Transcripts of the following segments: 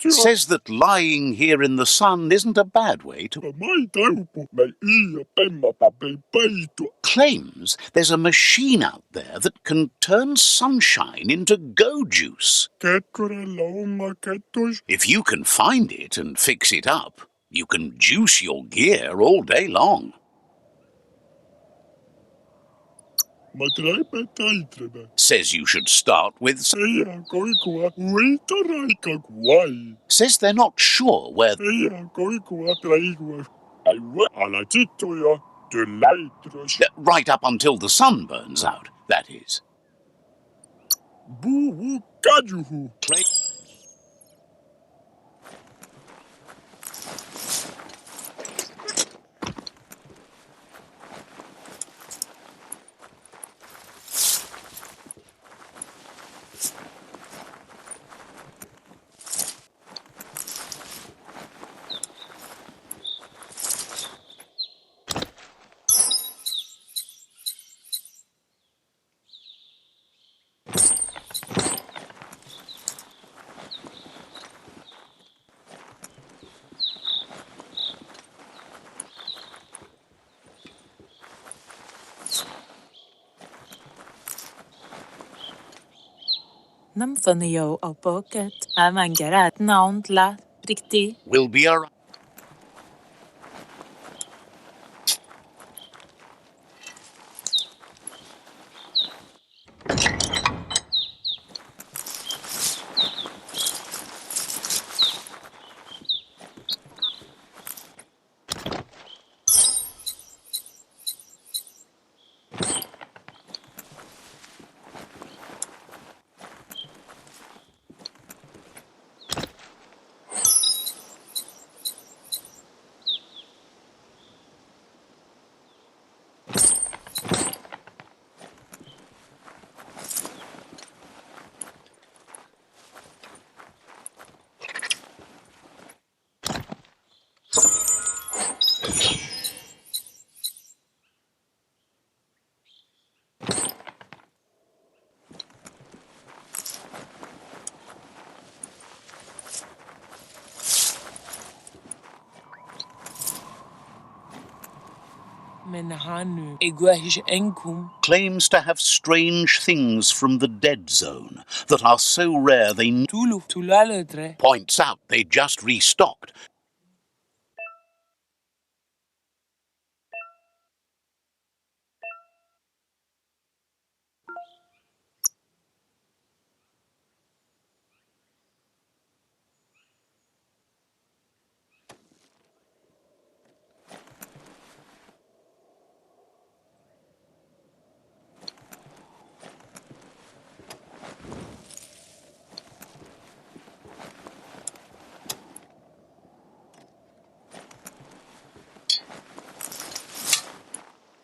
Says that lying here in the sun isn't a bad way to... Claims there's a machine out there that can turn sunshine into go juice. If you can find it and fix it up, you can juice your gear all day long. Says you should start with... Says they're not sure where... Right up until the sun burns out, that is. Will be a... Claims to have strange things from the dead zone that are so rare they... Points out they just restocked.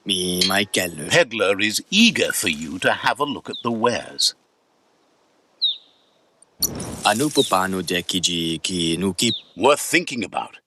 Peddler is eager for you to have a look at the wares. Worth thinking about.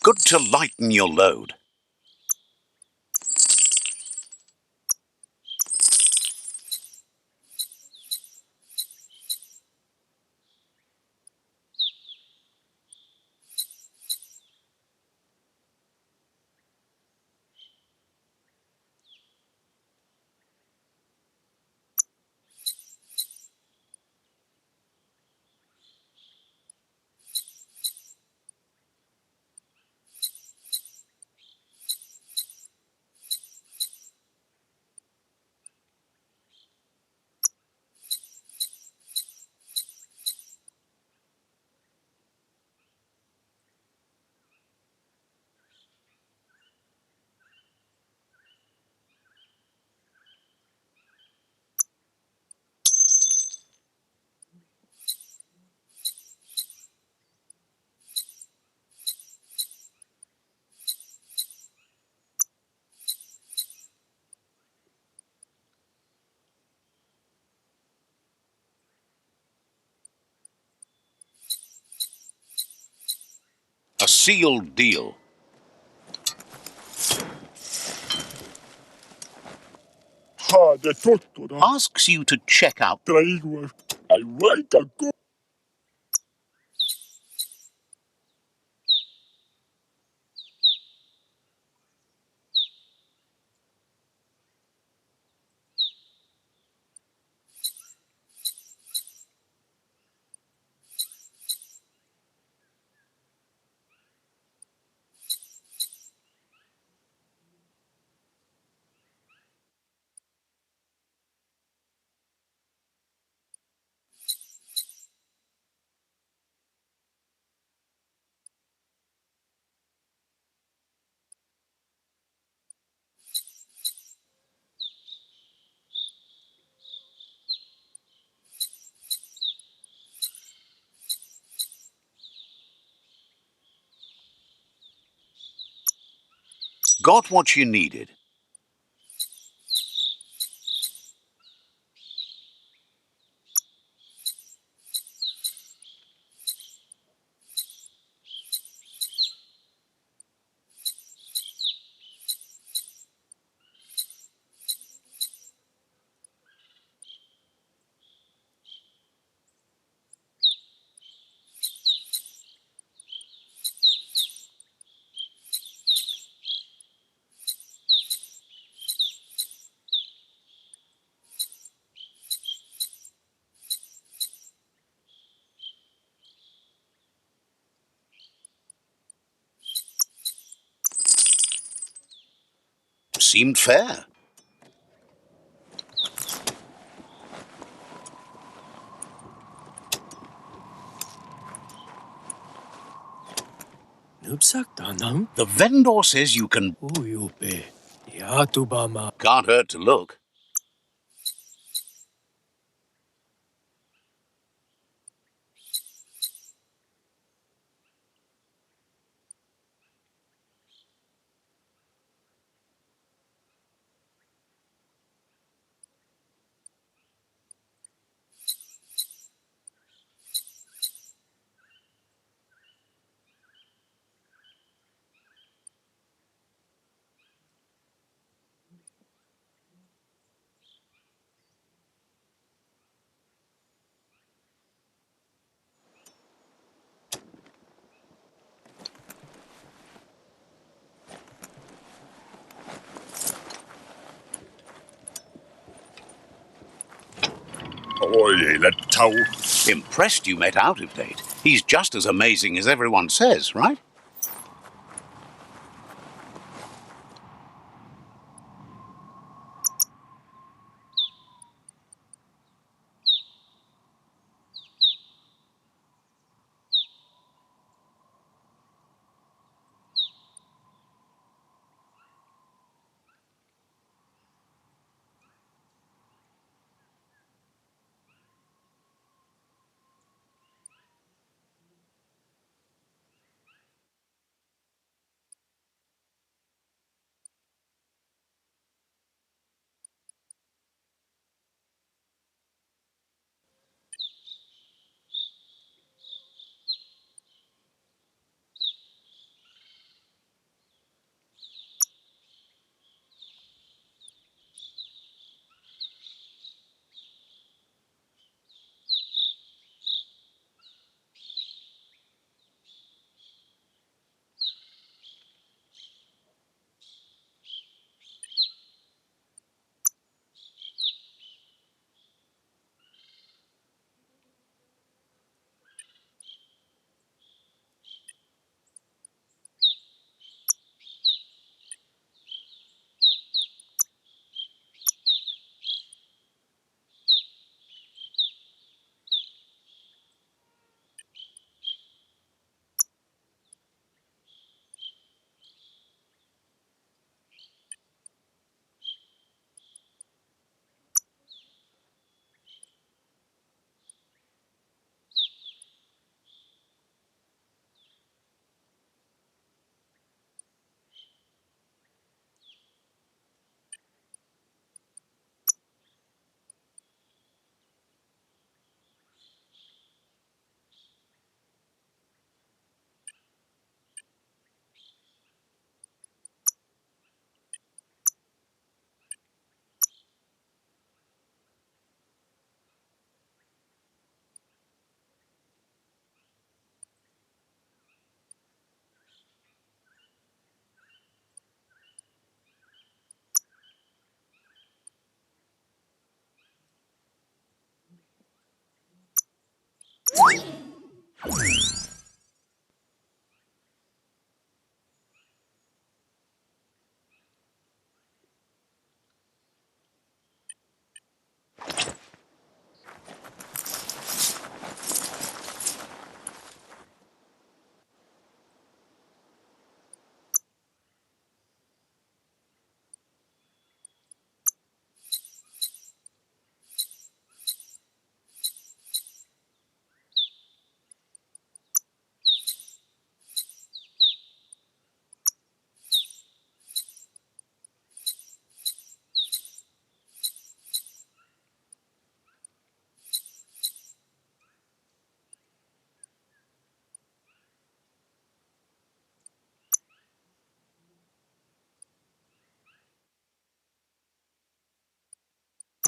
Good to lighten your load. Sealed deal. Asks you to check out. Got what you needed. Seemed fair. The vendor says you can. Can't hurt to look. Impressed you met out of date. He's just as amazing as everyone says, right?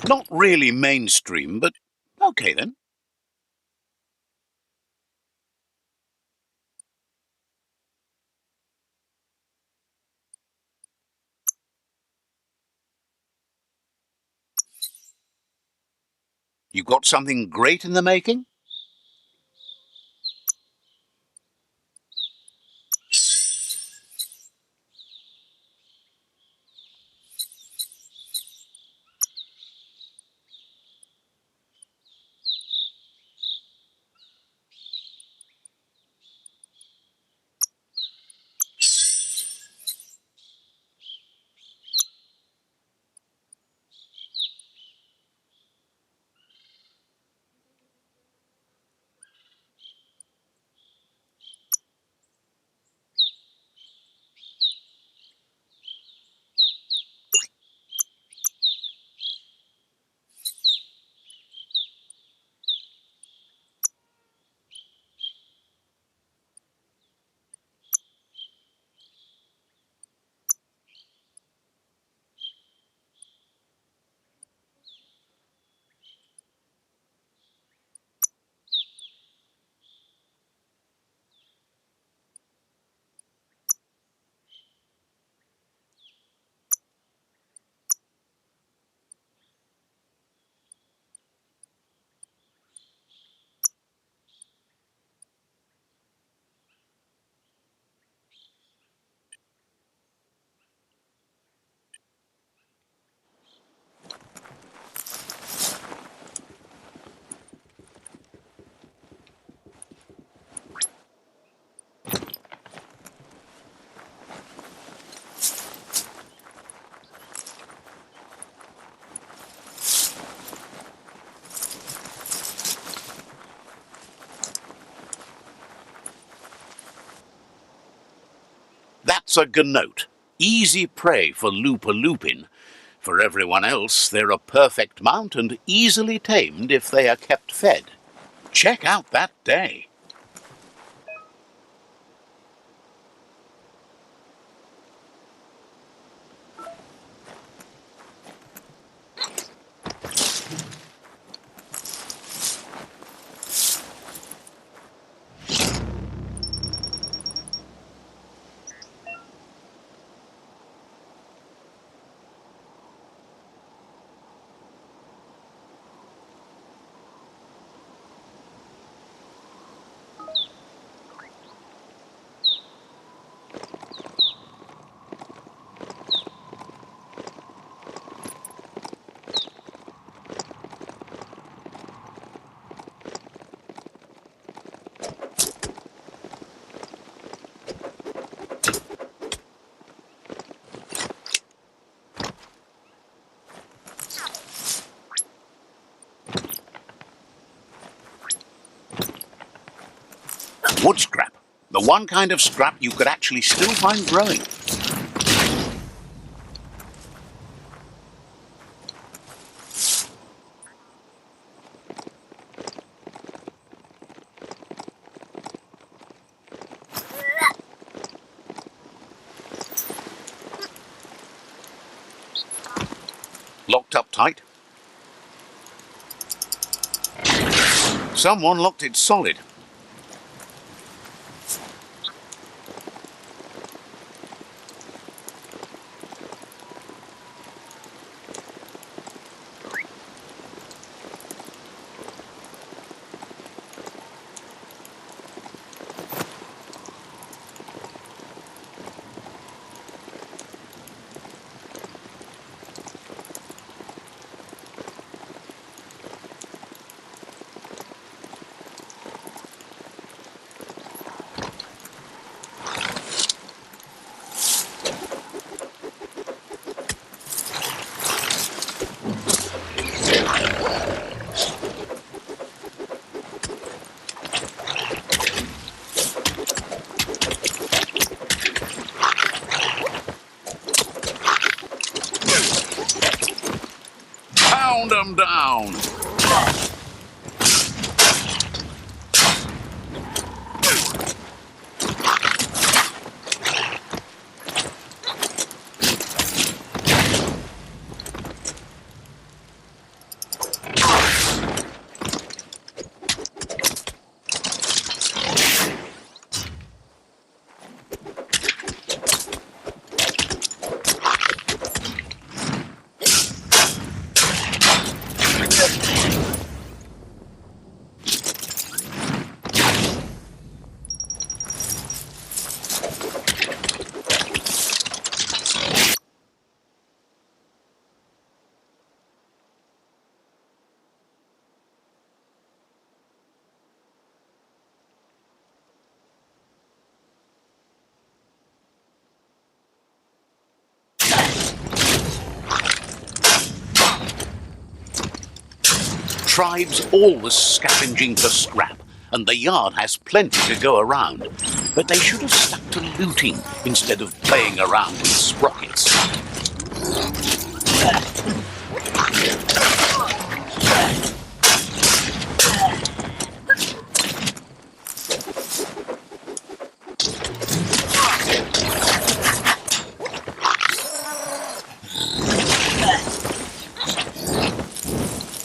Not really mainstream, but okay then. You got something great in the making? That's a gnote. Easy prey for lupin. For everyone else, they're a perfect mount and easily tamed if they are kept fed. Check out that day. Wood scrap. The one kind of scrap you could actually still find growing. Locked up tight. Someone locked it solid. Pound 'em down. tribe's always scavenging for scrap, and the yard has plenty to go around. But they should have stuck to looting instead of playing around with sprockets.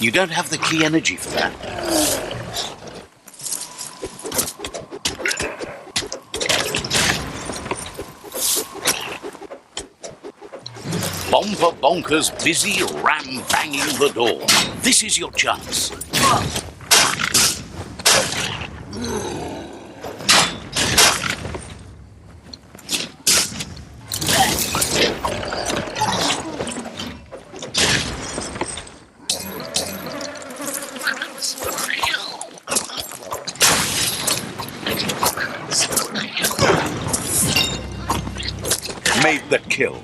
You don't have the key energy for that. Bomber Bonker's busy ram-banging the door. This is your chance. Made the kill.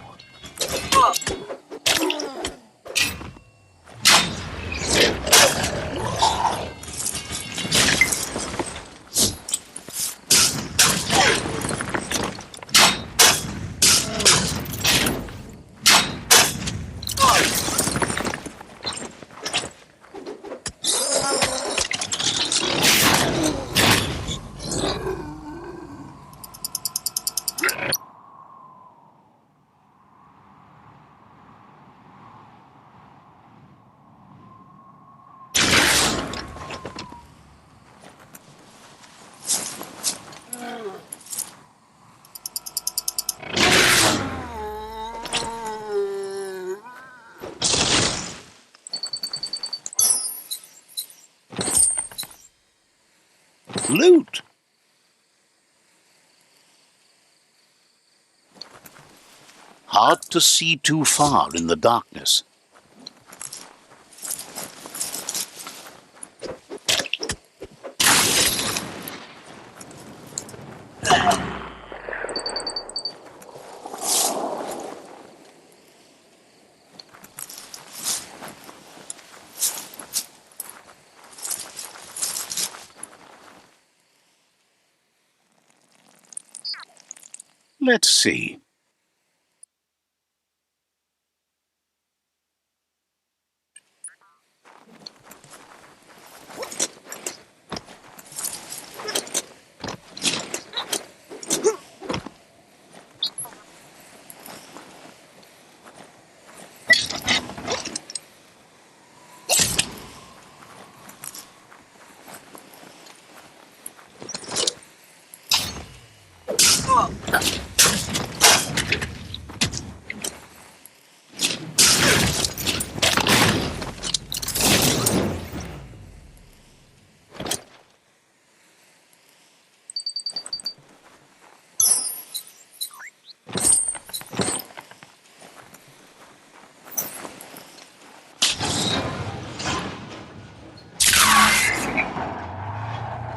Loot. Hard to see too far in the darkness. Let's see.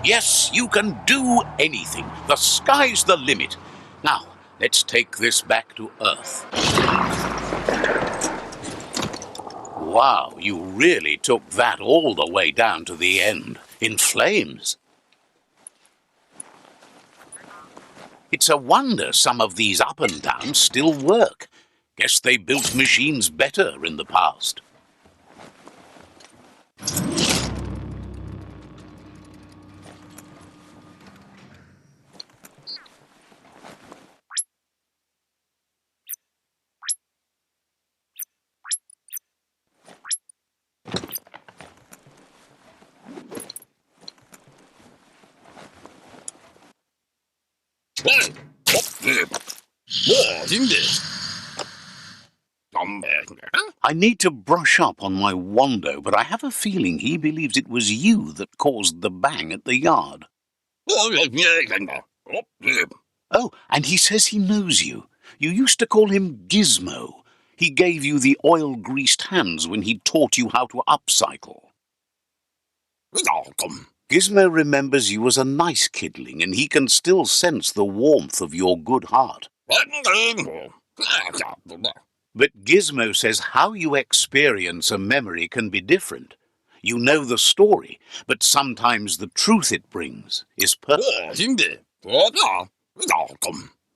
Yes, you can do anything. The sky's the limit. Now, let's take this back to Earth. Wow, you really took that all the way down to the end, in flames. It's a wonder some of these up and downs still work. Guess they built machines better in the past. I need to brush up on my Wando, but I have a feeling he believes it was you that caused the bang at the yard. Oh, and he says he knows you. You used to call him Gizmo. He gave you the oil-greased hands when he taught you how to upcycle. Gizmo remembers you as a nice kidling, and he can still sense the warmth of your good heart. But Gizmo says how you experience a memory can be different. You know the story, but sometimes the truth it brings is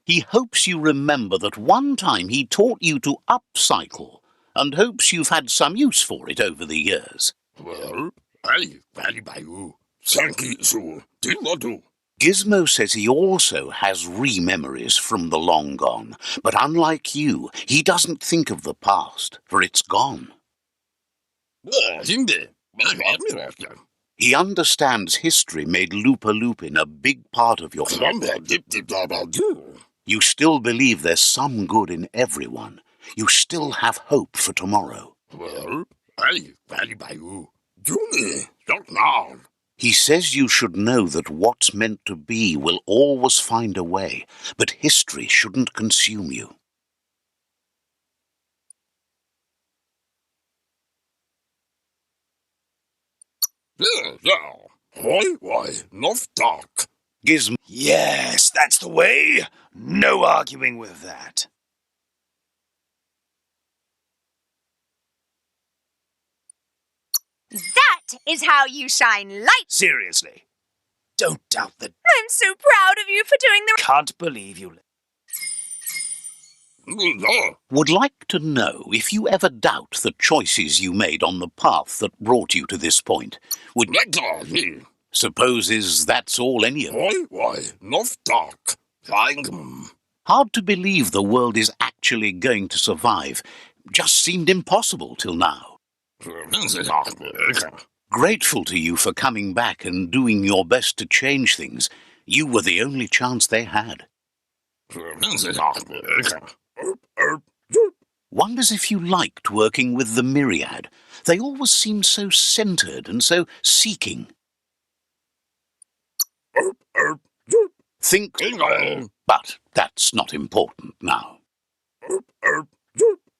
He hopes you remember that one time he taught you to upcycle, and hopes you've had some use for it over the years. Gizmo says he also has re-memories from the long gone, but unlike you, he doesn't think of the past, for it's gone. He understands history made Lupa Lupin a big part of your life. You still believe there's some good in everyone. You still have hope for tomorrow. He says you should know that what's meant to be will always find a way, but history shouldn't consume you. Gizmo. Yes, that's the way. No arguing with that. That is how you shine light. Seriously. Don't doubt that. I'm so proud of you for doing the... Can't believe you. Would like to know if you ever doubt the choices you made on the path that brought you to this point. Supposes that's all any of it. Hard to believe the world is actually going to survive. Just seemed impossible till now. Grateful to you for coming back and doing your best to change things. You were the only chance they had. Wonders if you liked working with the Myriad. They always seemed so centered and so seeking. Think, but that's not important now.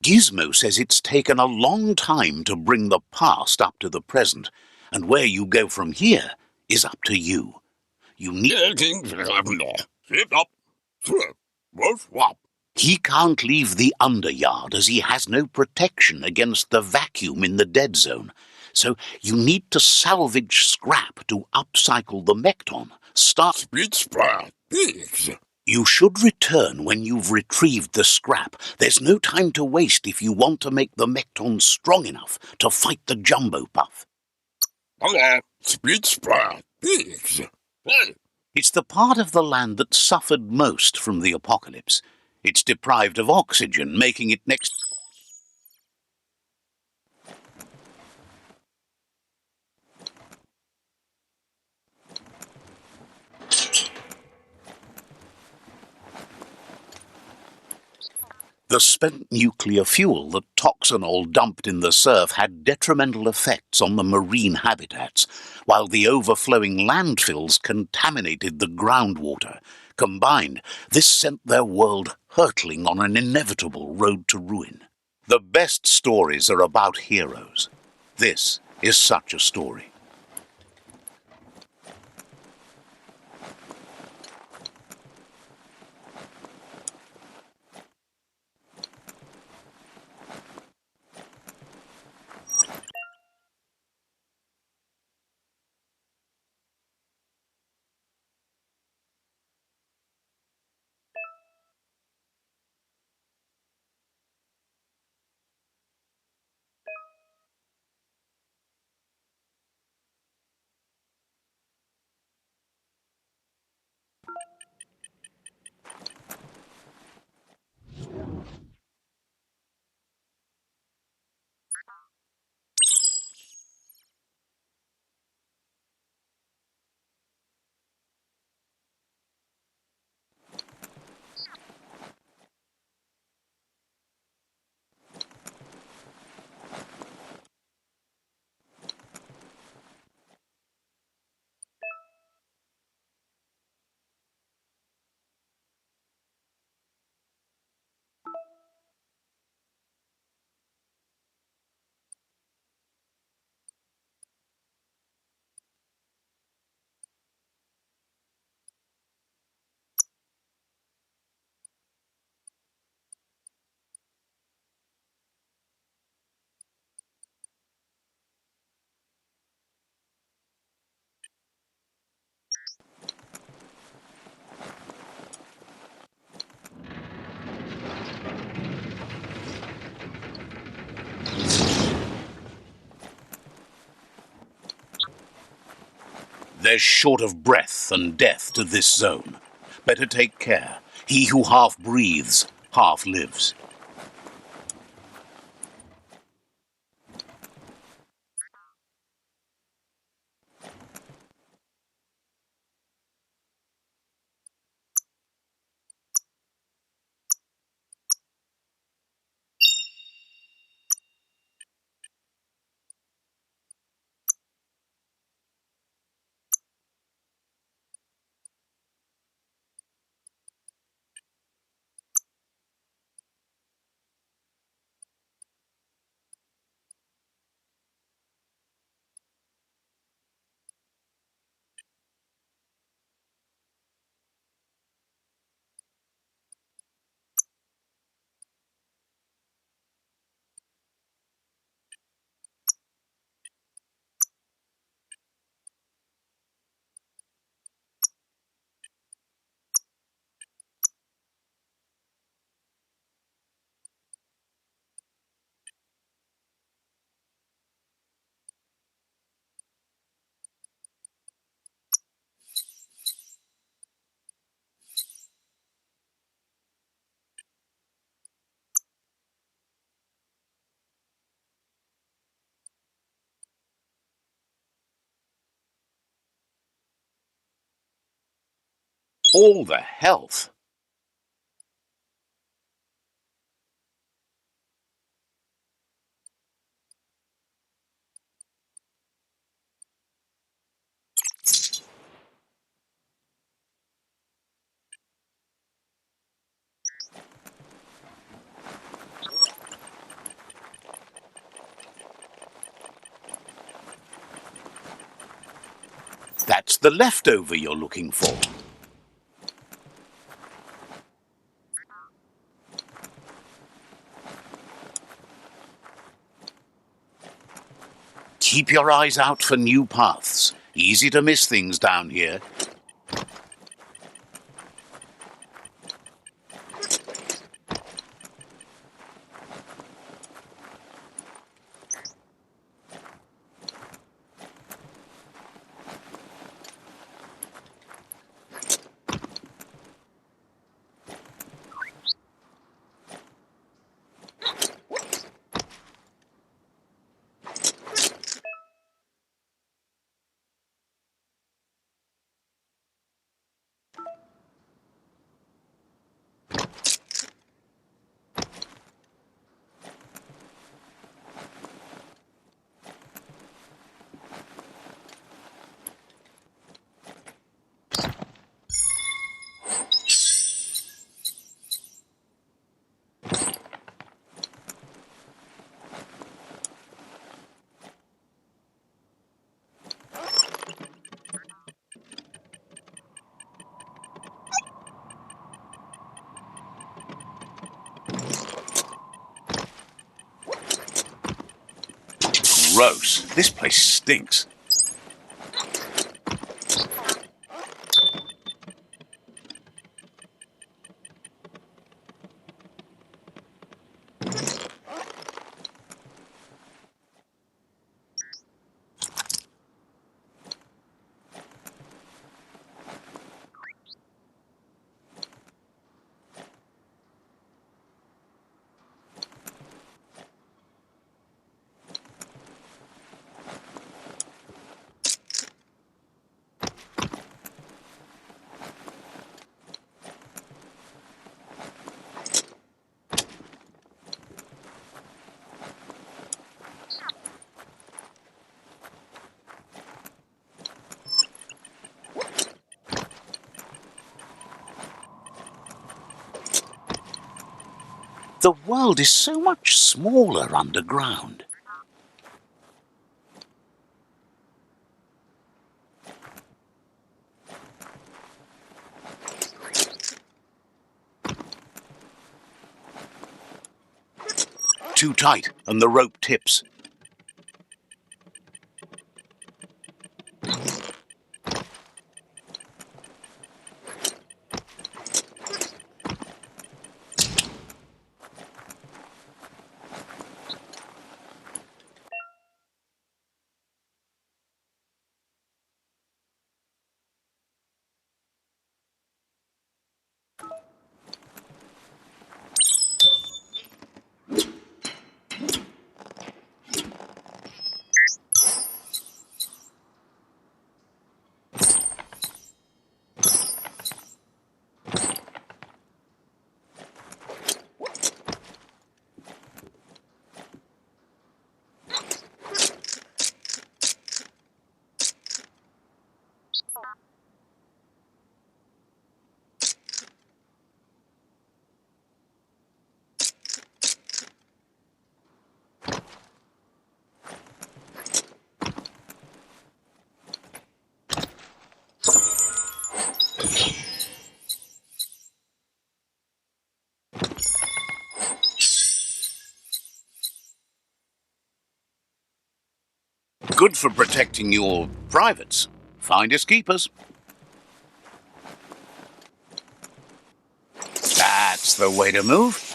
Gizmo says it's taken a long time to bring the past up to the present, and where you go from here is up to you. You need... He can't leave the underyard as he has no protection against the vacuum in the dead zone, so you need to salvage scrap to upcycle the Mekton. You should return when you've retrieved the scrap. There's no time to waste if you want to make the Mekton strong enough to fight the Jumbo Puff. It's the part of the land that suffered most from the apocalypse. It's deprived of oxygen, making it next... The spent nuclear fuel that Toxanol dumped in the surf had detrimental effects on the marine habitats, while the overflowing landfills contaminated the groundwater. Combined, this sent their world hurtling on an inevitable road to ruin. The best stories are about heroes. This is such a story. There's short of breath and death to this zone. Better take care. He who half breathes, half lives. All the health. That's the leftover you're looking for. Keep your eyes out for new paths. Easy to miss things down here. Gross. This place stinks. The world is so much smaller underground. Too tight, and the rope tips. good for protecting your privates. Finders keepers. That's the way to move.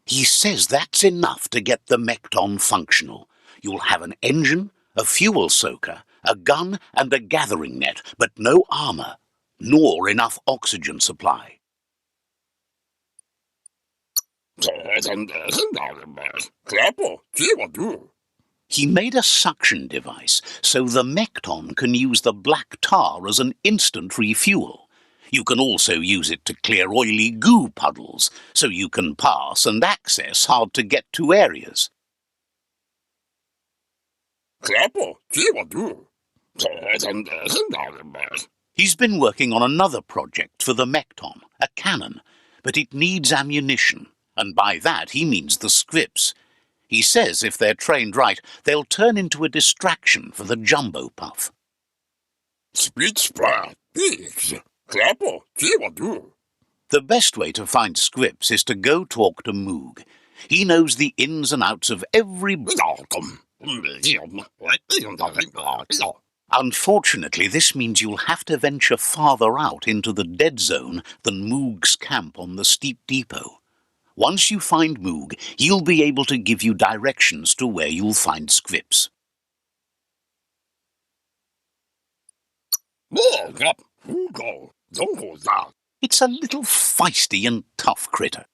He says that's enough to get the Mekton functional. You'll have an engine, a fuel soaker, a gun and a gathering net, but no armor, nor enough oxygen supply. He made a suction device so the Mekton can use the black tar as an instant refuel. You can also use it to clear oily goo puddles, so you can pass and access hard-to-get-to areas. He's been working on another project for the Mekton, a cannon, but it needs ammunition, and by that he means the scripts. He says if they're trained right, they'll turn into a distraction for the jumbo puff. The best way to find scripts is to go talk to Moog. He knows the ins and outs of every... Unfortunately, this means you'll have to venture farther out into the dead zone than Moog's camp on the steep depot. Once you find Moog, he'll be able to give you directions to where you'll find scripts. It's a little feisty and tough critter.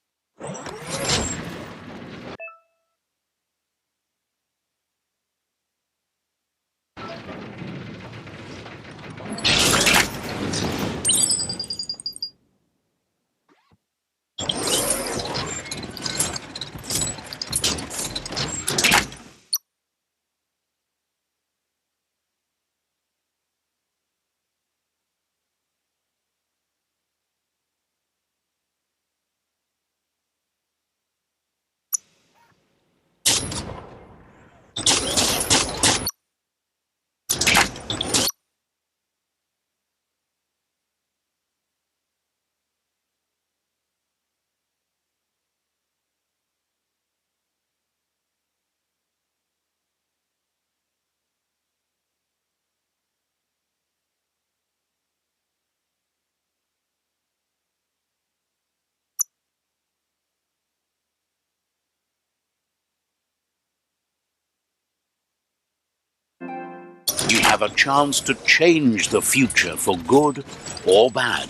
You have a chance to change the future for good or bad.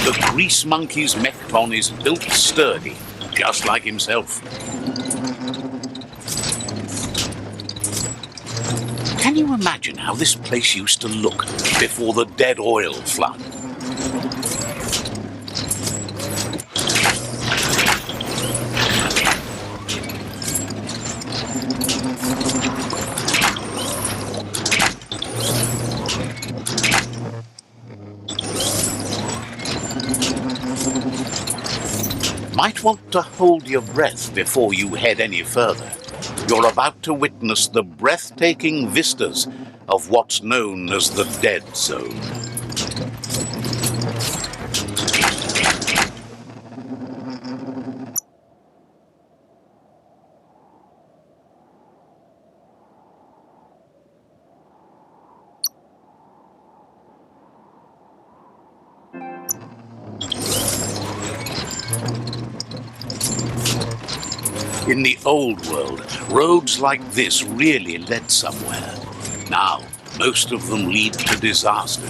The Grease Monkey's Mekton is built sturdy, just like himself. Can you imagine how this place used to look before the dead oil flood? Might want to hold your breath before you head any further. You're about to witness the breathtaking vistas of what's known as the Dead Zone. In the old world, roads like this really led somewhere. Now, Most of them lead to disaster.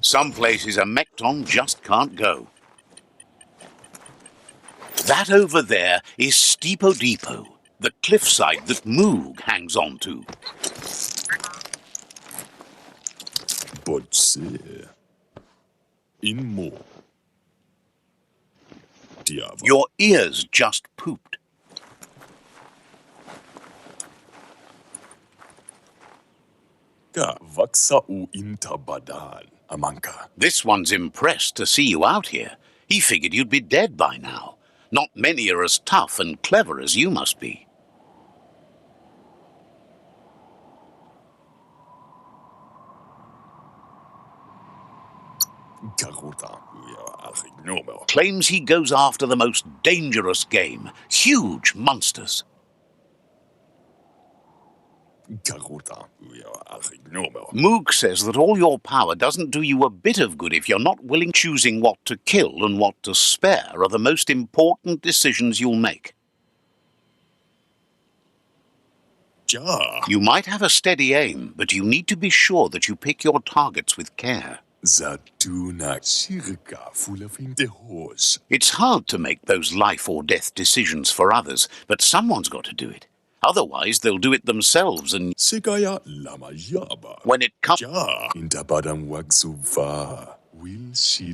Some places a Mecton just can't go. That over there is Steepo Depot, the cliffside that Moog hangs on to. But in more. Diava. Your ears just pooped. Ka vaksa u intabadan, amanka. This one's impressed to see you out here. He figured you'd be dead by now. Not many are as tough and clever as you must be. Karuta, no. Claims he goes after the most dangerous game, huge monsters. Karuta, no. Moog says that all your power doesn't do you a bit of good if you're not willing. Choosing what to kill and what to spare are the most important decisions you'll make. Ja. You might have a steady aim, but you need to be sure that you pick your targets with care. Zatuna circa full of the horse. It's hard to make those life or death decisions for others, but someone's got to do it. Otherwise, they'll do it themselves, and Segaya lama yaba. when it comes... Ja. Intabadam waksuva. Will she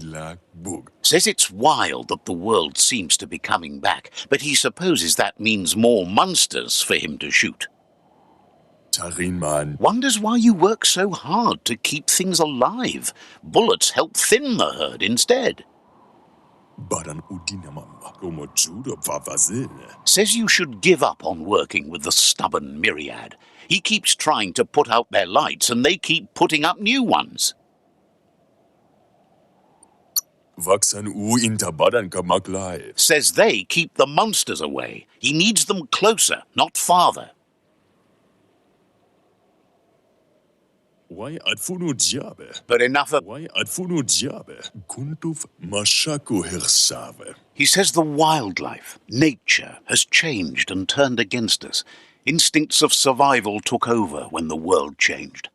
bug? Says it's wild that the world seems to be coming back, but he supposes that means more monsters for him to shoot. Tarinman. Wonders why you work so hard to keep things alive. Bullets help thin the herd instead. Baran udinamamba. Como judo vavazin. Says you should give up on working with the stubborn myriad. He keeps trying to put out their lights, and they keep putting up new ones. Vaksan u intabadan kamaklai. Says they keep the monsters away. He needs them closer, not farther. Why adfunu diabe? But enough of... Why adfunu diabe? Kuntuf mashako hersave. He says the wildlife, nature, has changed and turned against us. Instincts of survival took over when the world changed.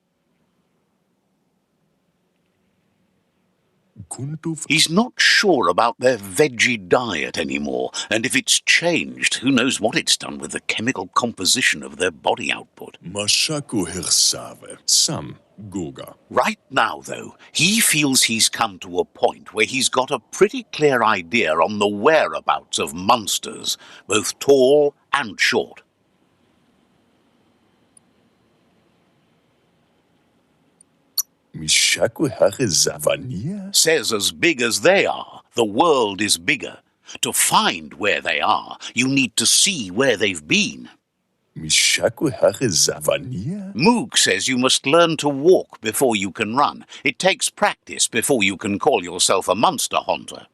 Kuntuf. He's not sure about their veggie diet anymore, and if it's changed, who knows what it's done with the chemical composition of their body output. Mashako hersave. Sam goga. Right now, though, he feels he's come to a point where he's got a pretty clear idea on the whereabouts of monsters, both tall and short. Mishako hare zavania? Says as big as they are, the world is bigger. To find where they are, you need to see where they've been. Mishako hare zavania? Moog says you must learn to walk before you can run. It takes practice before you can call yourself a monster hunter.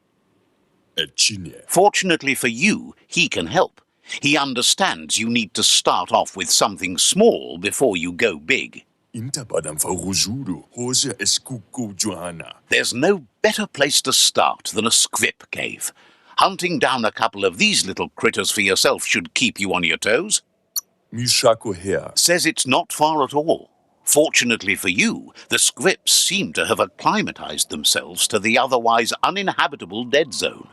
Echine. Fortunately for you, he can help. He understands you need to start off with something small before you go big. Intabadam farujudu. Hose eskuko johanna. There's no better place to start than a squip cave. Hunting down a couple of these little critters for yourself should keep you on your toes. Mishako here. Says it's not far at all. Fortunately for you, the squips seem to have acclimatized themselves to the otherwise uninhabitable dead zone.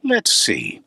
Let's see.